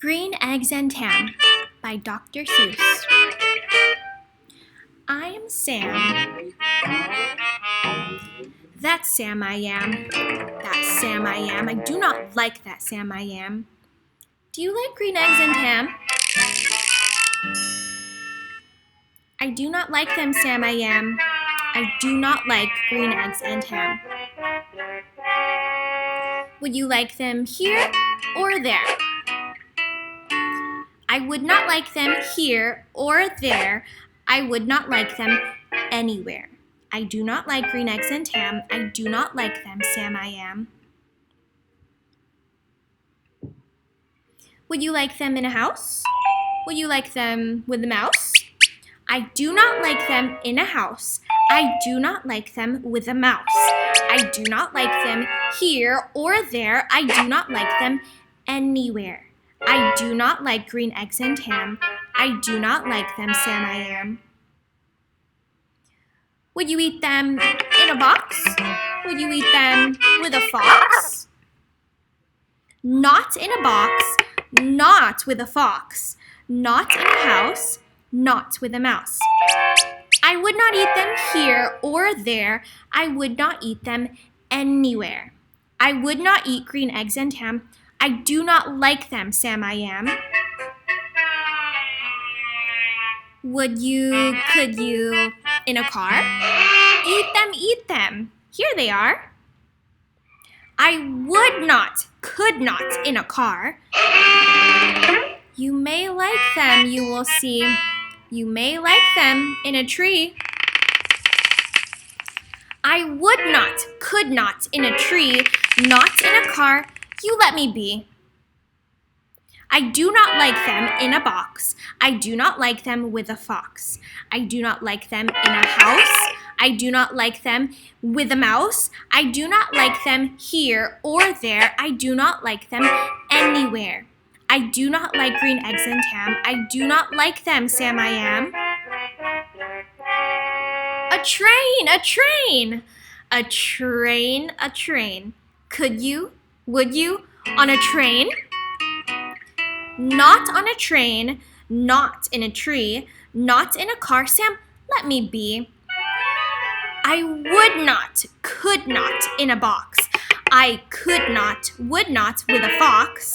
Green Eggs and Ham by Dr. Seuss. I am Sam. That's Sam I am. That's Sam I am. I do not like that Sam I am. Do you like green eggs and ham? I do not like them, Sam I am. I do not like green eggs and ham. Would you like them here or there? I would not like them here or there. I would not like them anywhere. I do not like green eggs and ham. I do not like them, Sam I am. Would you like them in a house? Would you like them with a mouse? I do not like them in a house. I do not like them with a mouse. I do not like them here or there. I do not like them anywhere. I do not like green eggs and ham. I do not like them, Sam I am. Would you eat them in a box? Would you eat them with a fox? Not in a box, not with a fox. Not in a house, not with a mouse. I would not eat them here or there. I would not eat them anywhere. I would not eat green eggs and ham. I do not like them, Sam I am. Would you, could you, in a car? Eat them, eat them. Here they are. I would not, could not, in a car. You may like them, you will see. You may like them in a tree. I would not, could not, in a tree, not in a car. You let me be. I do not like them in a box. I do not like them with a fox. I do not like them in a house. I do not like them with a mouse. I do not like them here or there. I do not like them anywhere. I do not like green eggs and ham. I do not like them, Sam I am. A train, a train. A train, a train. Could you, would you, on a train? Not on a train, not in a tree, not in a car. Sam, let me be. I would not, could not, in a box. I could not, would not, with a fox.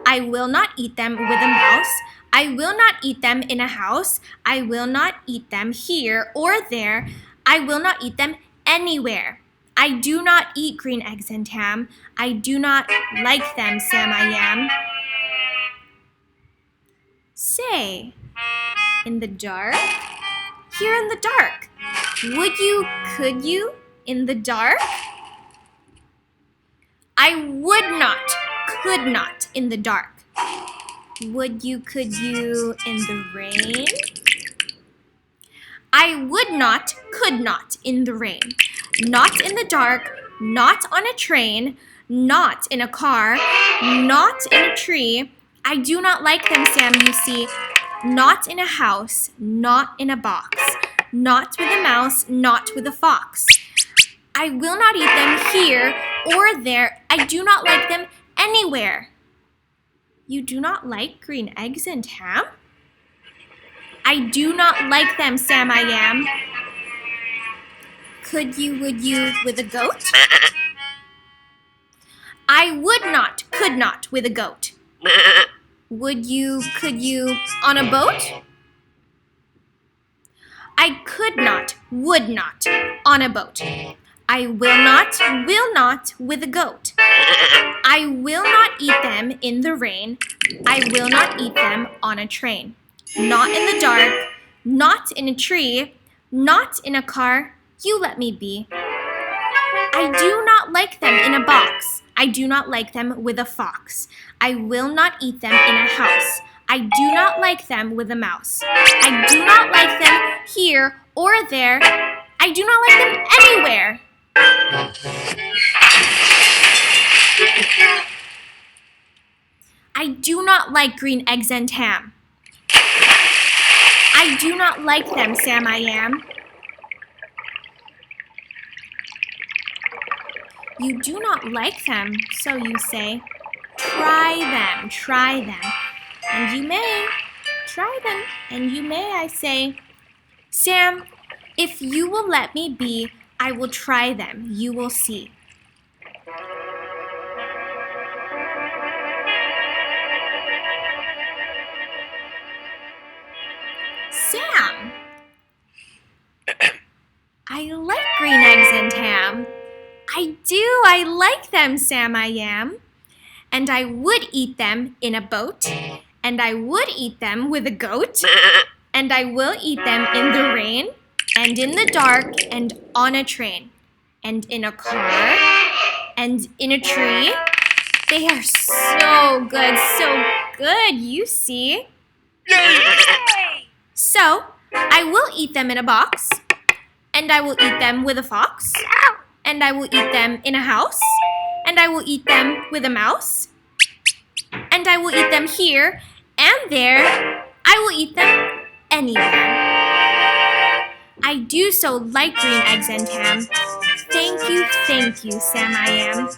I will not eat them with a mouse. I will not eat them in a house. I will not eat them here or there. I will not eat them anywhere. I do not eat green eggs and ham. I do not like them, Sam I am. Say, in the dark, here in the dark. Would you, could you, in the dark? I would not, could not, in the dark. Would you, could you, in the rain? I would not, could not, in the rain. Not in the dark, not on a train, not in a car, not in a tree. I do not like them, Sam, you see. Not in a house, not in a box. Not with a mouse, not with a fox. I will not eat them here or there. I do not like them anywhere. You do not like green eggs and ham? I do not like them, Sam I am. Could you, would you, with a goat? I would not, could not, with a goat. Would you, could you, on a boat? I could not, would not, on a boat. I will not, with a goat. I will not eat them in the rain. I will not eat them on a train. Not in the dark, not in a tree, not in a car. You let me be. I do not like them in a box. I do not like them with a fox. I will not eat them in a house. I do not like them with a mouse. I do not like them here or there. I do not like them anywhere. I do not like green eggs and ham. I do not like them, Sam I am. You do not like them, so you say. Try them, try them. and you may. Try them, and you may, I say. Sam, if you will let me be, I will try them, you will see. Sam! I like green eggs and ham. I like them, Sam, I am. And I would eat them in a boat, and I would eat them with a goat, and I will eat them in the rain, and in the dark, and on a train, and in a car, and in a tree. They are so good, you see. Yay! So, I will eat them in a box, and I will eat them with a fox, and I will eat them in a house, and I will eat them with a mouse, and I will eat them here and there. I will eat them anywhere. I do so like green eggs and ham. Thank you, Sam I am.